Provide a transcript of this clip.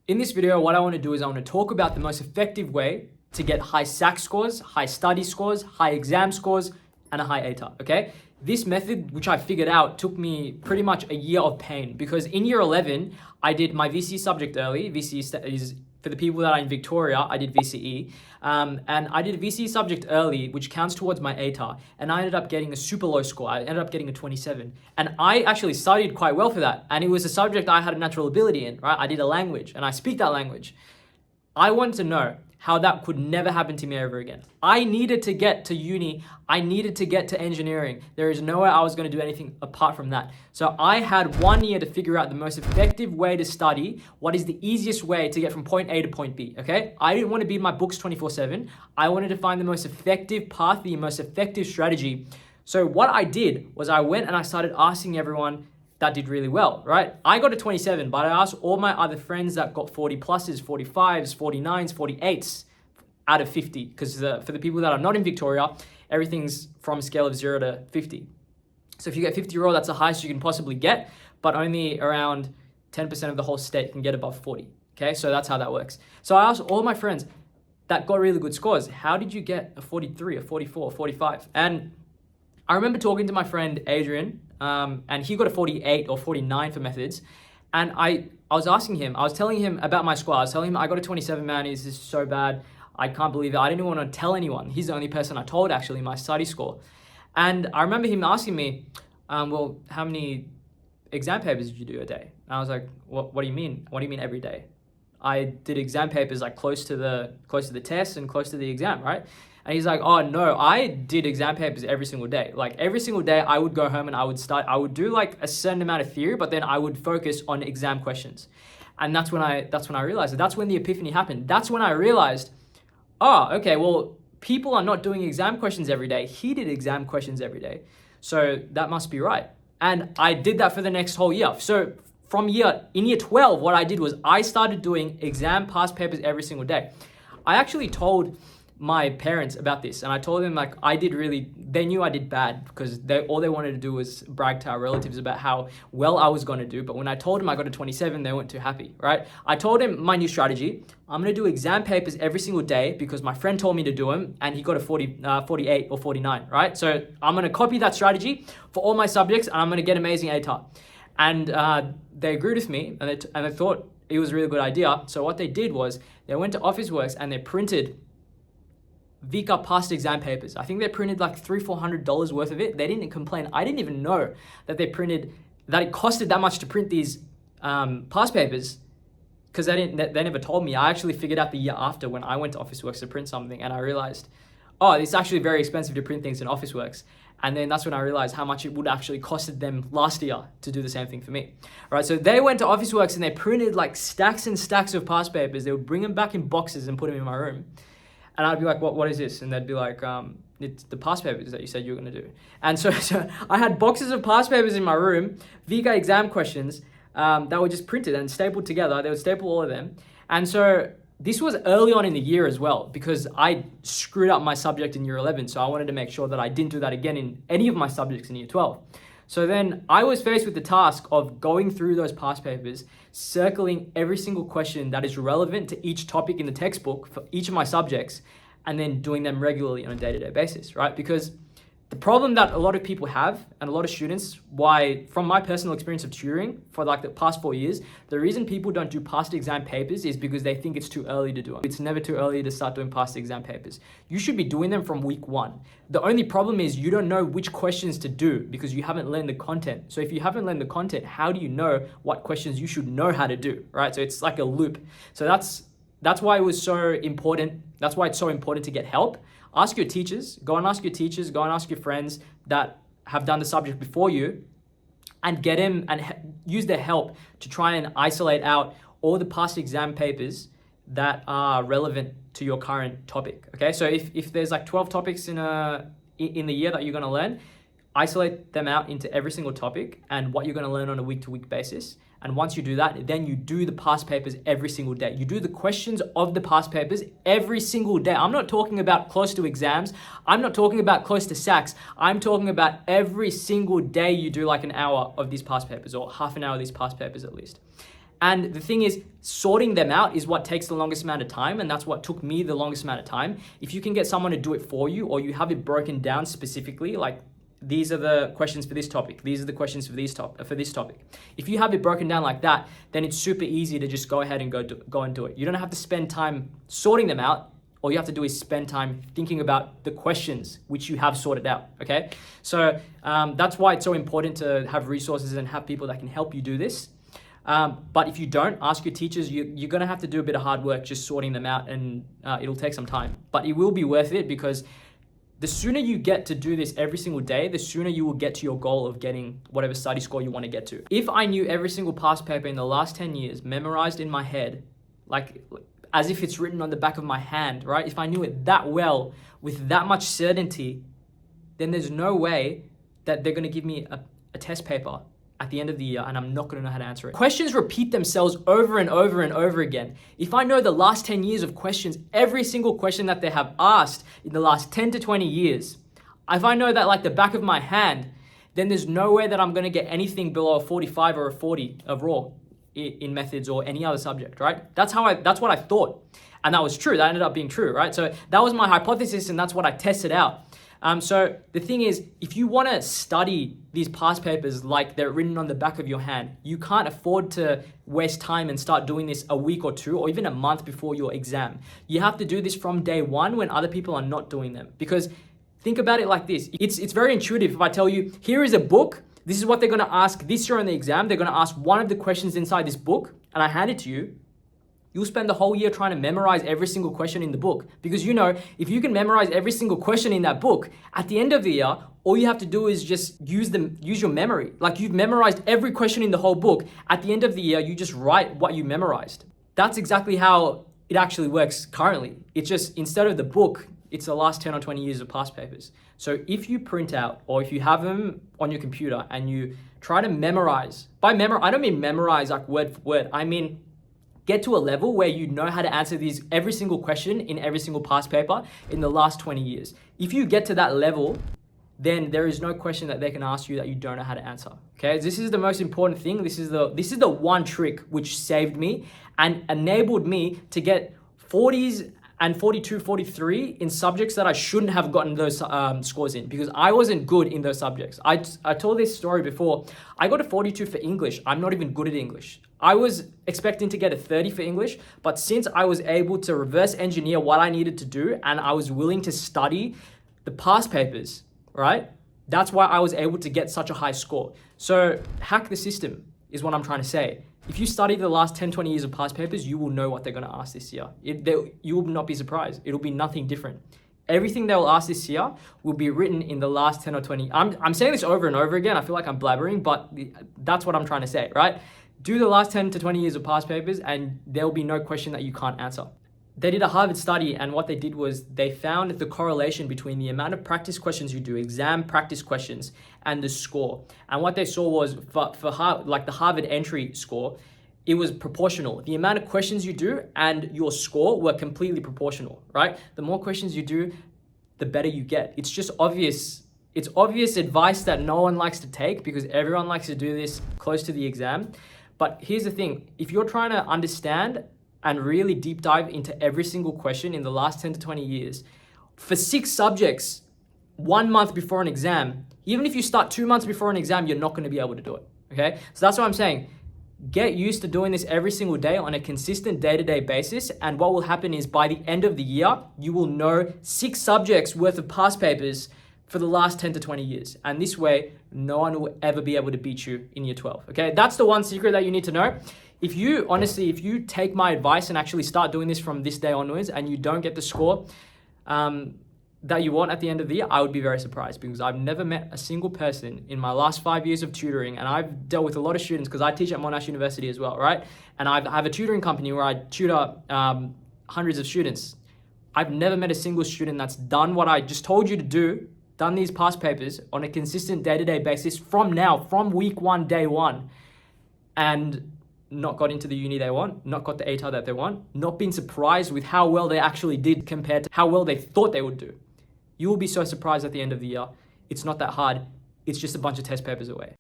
In this video, what I want to do is I want to talk about the most effective way to get high SAC scores, high study scores, high exam scores, and a high Atar, okay? This method, which I figured out, took me pretty much a year of pain because in year 11, I did my VCE subject early. VCE is, for the people that are in Victoria, I did VCE. And I did a VCE subject early, which counts towards my Atar. And I ended up getting a super low score. I ended up getting a 27. And I actually studied quite well for that. And it was a subject I had a natural ability in, right? I did a language and I speak that language. I wanted to know how that could never happen to me ever again. I needed to get to uni. I needed to get to engineering. There is no way I was going to do anything apart from that. So I had 1 year to figure out the most effective way to study. What is the easiest way to get from point A to point B, okay? I didn't want to be in my books 24/7. I wanted to find the most effective path, the most effective strategy. So what I did was I went and I started asking everyone that did really well, right? I got a 27, but I asked all my other friends that got 40 pluses, 45s, 49s, 48s out of 50. Because for the people that are not in Victoria, everything's from a scale of 0 to 50. So if you get 50 raw, that's the highest you can possibly get, but only around 10% of the whole state can get above 40. Okay, so that's how that works. So I asked all my friends that got really good scores, how did you get a 43, a 44, a 45? And I remember talking to my friend Adrian, and he got a 48 or 49 for methods. And I was asking him, I was telling him about my score. I was telling him I got a 27, man, this is so bad. I can't believe it. I didn't want to tell anyone. He's the only person I told actually my study score. And I remember him asking me, well, how many exam papers did you do a day? And I was like, what do you mean? What do you mean every day? I did exam papers like close to the test and close to the exam, right? And he's like, oh no, I did exam papers every single day. Like every single day I would go home and I would do like a certain amount of theory, but then I would focus on exam questions. And that's when I realized it. That's when the epiphany happened. That's when I realized, oh, okay, well, people are not doing exam questions every day. He did exam questions every day. So that must be right. And I did that for the next whole year. So in year 12, what I did was I started doing exam past papers every single day. I actually told my parents about this and I told them like they knew I did bad because all they wanted to do was brag to our relatives about how well I was going to do. But when I told them I got a 27, they weren't too happy, right? I told him my new strategy. I'm going to do exam papers every single day because my friend told me to do them and he got a 48 or 49, right? So I'm going to copy that strategy for all my subjects and I'm going to get amazing Atar. And they agreed with me and they thought it was a really good idea. So what they did was they went to Officeworks and they printed VCA past exam papers. I think they printed like $300-400 worth of it. They didn't complain. I didn't even know that that it costed that much to print these past papers because they never told me. I actually figured out the year after when I went to Officeworks to print something and I realized, oh, it's actually very expensive to print things in Officeworks. And then that's when I realized how much it would actually costed them last year to do the same thing for me. All right, so they went to Officeworks and they printed like stacks and stacks of past papers. They would bring them back in boxes and put them in my room. And I'd be like, what is this? And they'd be like, it's the past papers that you said you were going to do. And so I had boxes of past papers in my room, VCA exam questions that were just printed and stapled together. They would staple all of them. And so this was early on in the year as well because I screwed up my subject in year 11. So I wanted to make sure that I didn't do that again in any of my subjects in year 12. So then I was faced with the task of going through those past papers, circling every single question that is relevant to each topic in the textbook for each of my subjects, and then doing them regularly on a day-to-day basis, right? Because the problem that a lot of people have and a lot of students, why from my personal experience of tutoring for like the past 4 years, the reason people don't do past exam papers is because they think it's too early to do them. It's never too early to start doing past exam papers. You should be doing them from week 1. The only problem is you don't know which questions to do because you haven't learned the content. So if you haven't learned the content, how do you know what questions you should know how to do, right? So it's like a loop. So that's why it was so important. That's why it's so important to get help. Ask your teachers, go and ask your friends that have done the subject before you and get them and use their help to try and isolate out all the past exam papers that are relevant to your current topic, okay? So if there's like 12 topics in the year that you're gonna learn, isolate them out into every single topic and what you're gonna learn on a week-to-week basis. And once you do that, then you do the past papers every single day. You do the questions of the past papers every single day. I'm not talking about close to exams. I'm not talking about close to SACs. I'm talking about every single day you do like an hour of these past papers or half an hour of these past papers at least. And the thing is, sorting them out is what takes the longest amount of time, and that's what took me the longest amount of time. If you can get someone to do it for you, or you have it broken down specifically, like these are the questions for this topic, these are the questions for this topic. If you have it broken down like that, then it's super easy to just go ahead and go and do it. You don't have to spend time sorting them out. All you have to do is spend time thinking about the questions which you have sorted out, okay? So that's why it's so important to have resources and have people that can help you do this. But if you don't, ask your teachers. You're gonna have to do a bit of hard work just sorting them out, and it'll take some time. But it will be worth it, because the sooner you get to do this every single day, the sooner you will get to your goal of getting whatever study score you want to get to. If I knew every single past paper in the last 10 years memorized in my head, like as if it's written on the back of my hand, right? If I knew it that well, with that much certainty, then there's no way that they're going to give me a test paper at the end of the year and I'm not going to know how to answer it. Questions repeat themselves over and over and over again. If I know the last 10 years of questions, every single question that they have asked in the last 10 to 20 years, if I know that like the back of my hand, then there's no way that I'm going to get anything below a 45 or a 40 overall in methods or any other subject, right? That's what I thought. And that was true. That ended up being true, right? So that was my hypothesis, and that's what I tested out. So the thing is, if you want to study these past papers like they're written on the back of your hand, you can't afford to waste time and start doing this a week or two or even a month before your exam. You have to do this from day one when other people are not doing them. Because think about it like this. It's very intuitive if I tell you, here is a book. This is what they're going to ask this year on the exam. They're going to ask one of the questions inside this book, and I hand it to you. You'll spend the whole year trying to memorize every single question in the book, because you know, if you can memorize every single question in that book, at the end of the year, all you have to do is just use your memory. Like you've memorized every question in the whole book. At the end of the year, you just write what you memorized. That's exactly how it actually works currently. It's just, instead of the book, it's the last 10 or 20 years of past papers. So if you print out, or if you have them on your computer and you try to memorize, I don't mean memorize like word for word. I mean, get to a level where you know how to answer every single question in every single past paper in the last 20 years. If you get to that level, then there is no question that they can ask you that you don't know how to answer. Okay, this is the most important thing. This is the one trick which saved me and enabled me to get 40s and 42, 43 in subjects that I shouldn't have gotten those scores in, because I wasn't good in those subjects. I told this story before. I got a 42 for English. I'm not even good at English. I was expecting to get a 30 for English, but since I was able to reverse engineer what I needed to do and I was willing to study the past papers, right? That's why I was able to get such a high score. So hack the system is what I'm trying to say. If you study the last 10, 20 years of past papers, you will know what they're going to ask this year. You will not be surprised. It'll be nothing different. Everything they will ask this year will be written in the last 10 or 20. I'm saying this over and over again. I feel like I'm blabbering, but that's what I'm trying to say, right? Do the last 10 to 20 years of past papers and there'll be no question that you can't answer. They did a Harvard study, and what they did was they found the correlation between the amount of practice questions you do, exam practice questions, and the score. And what they saw was for the Harvard entry score, it was proportional. The amount of questions you do and your score were completely proportional, right? The more questions you do, the better you get. It's just obvious. It's obvious advice that no one likes to take because everyone likes to do this close to the exam. But here's the thing. If you're trying to understand and really deep dive into every single question in the last 10 to 20 years, for 6 subjects, 1 month before an exam, even if you start 2 months before an exam, you're not going to be able to do it, okay? So that's what I'm saying. Get used to doing this every single day on a consistent day-to-day basis, and what will happen is by the end of the year, you will know 6 subjects worth of past papers for the last 10 to 20 years. And this way, no one will ever be able to beat you in year 12, okay? That's the one secret that you need to know. If you take my advice and actually start doing this from this day onwards and you don't get the score that you want at the end of the year, I would be very surprised, because I've never met a single person in my last 5 years of tutoring, and I've dealt with a lot of students because I teach at Monash University as well, right? And I have a tutoring company where I tutor hundreds of students. I've never met a single student that's done what I just told you to do, done these past papers on a consistent day-to-day basis from week 1, day 1, and not got into the uni they want, not got the Atar that they want, not been surprised with how well they actually did compared to how well they thought they would do. You will be so surprised at the end of the year. It's not that hard. It's just a bunch of test papers away.